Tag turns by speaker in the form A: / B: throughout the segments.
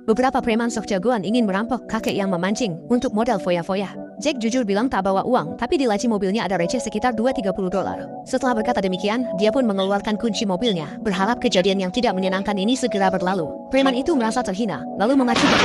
A: Beberapa preman sok jagoan ingin merampok kakek yang memancing untuk modal foya-foya. Jack jujur bilang tak bawa uang, tapi di laci mobilnya ada receh sekitar $230. Setelah berkata demikian, dia pun mengeluarkan kunci mobilnya, berharap kejadian yang tidak menyenangkan ini segera berlalu. Preman itu merasa terhina, lalu mengacungkan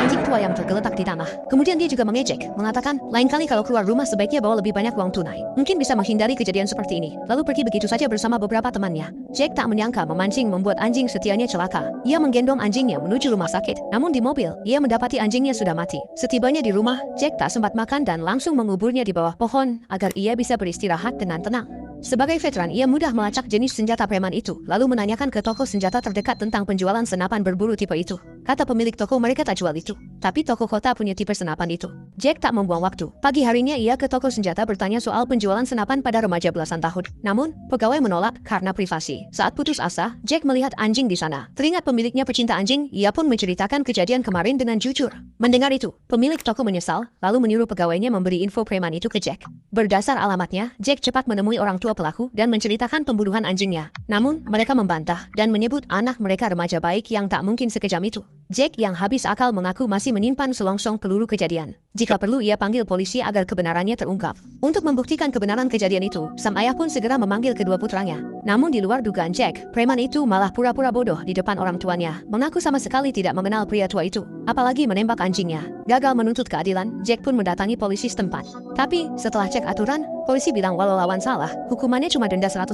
A: anjing tua yang tergeletak di tanah. Kemudian dia juga mengejek, mengatakan, lain kali kalau keluar rumah sebaiknya bawa lebih banyak uang tunai. Mungkin bisa menghindari kejadian seperti ini. Lalu pergi begitu saja bersama beberapa temannya. Jack tak menyangka memancing membuat anjing setianya celaka. Ia menggendong anjingnya menuju rumah sakit. Namun di mobil, ia mendapati anjingnya sudah mati. Setibanya di rumah, Jack tak sempat makan dan langsung menguburnya di bawah pohon agar ia bisa beristirahat dengan tenang. Sebagai veteran, ia mudah melacak jenis senjata preman itu, lalu menanyakan ke toko senjata terdekat tentang penjualan senapan berburu tipe itu. Kata pemilik toko mereka tak jual itu, tapi toko kota punya tipe senapan itu. Jack tak membuang waktu. Pagi harinya ia ke toko senjata bertanya soal penjualan senapan pada remaja belasan tahun. Namun, pegawai menolak karena privasi. Saat putus asa, Jack melihat anjing di sana. Teringat pemiliknya pecinta anjing, ia pun menceritakan kejadian kemarin dengan jujur. Mendengar itu, pemilik toko menyesal, lalu menyuruh pegawainya memberi info preman itu ke Jack. Berdasar alamatnya, Jack cepat menemui orang tua pelaku dan menceritakan pembunuhan anjingnya. Namun, mereka membantah dan menyebut anak mereka remaja baik yang tak mungkin sekejam itu. Jack yang habis akal mengaku masih menyimpan selongsong peluru kejadian. Jika perlu ia panggil polisi agar kebenarannya terungkap. Untuk membuktikan kebenaran kejadian itu, sang ayah pun segera memanggil kedua putranya. Namun di luar dugaan Jack, preman itu malah pura-pura bodoh di depan orang tuanya, mengaku sama sekali tidak mengenal pria tua itu, apalagi menembak anjingnya. Gagal menuntut keadilan, Jack pun mendatangi polisi setempat. Tapi setelah cek aturan, polisi bilang walau lawan salah, hukumannya cuma denda $100.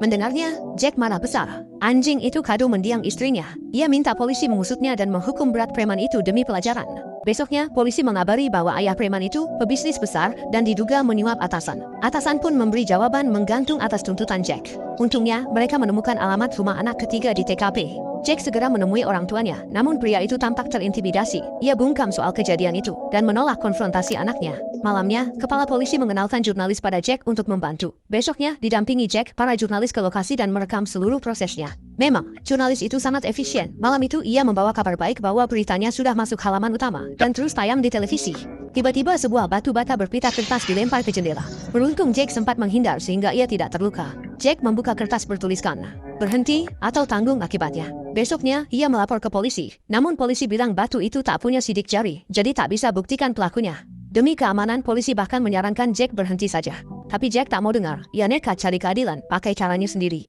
A: Mendengarnya, Jack marah besar. Anjing itu kado mendiang istrinya. Ia minta polisi mengusutnya dan menghukum berat preman itu demi pelajaran. Besoknya, polisi mengabari bahwa ayah preman itu pebisnis besar dan diduga menyuap atasan. Atasan pun memberi jawaban menggantung atas tuntutan Jack. Untungnya, mereka menemukan alamat rumah anak ketiga di TKP. Jack segera menemui orang tuanya, namun pria itu tampak terintimidasi. Ia bungkam soal kejadian itu dan menolak konfrontasi anaknya. Malamnya, kepala polisi mengenalkan jurnalis pada Jack untuk membantu. Besoknya, didampingi Jack, para jurnalis ke lokasi dan merekam seluruh prosesnya. Memang, jurnalis itu sangat efisien. Malam itu, ia membawa kabar baik bahwa beritanya sudah masuk halaman utama dan terus tayang di televisi. Tiba-tiba sebuah batu bata berpita kertas dilempar ke jendela. Beruntung Jack sempat menghindar sehingga ia tidak terluka. Jack membuka kertas bertuliskan, "Berhenti atau tanggung akibatnya." Besoknya, ia melapor ke polisi. Namun polisi bilang batu itu tak punya sidik jari, jadi tak bisa buktikan pelakunya. Demi keamanan, polisi bahkan menyarankan Jack berhenti saja. Tapi Jack tak mau dengar. Ia nekat cari keadilan, pakai caranya sendiri.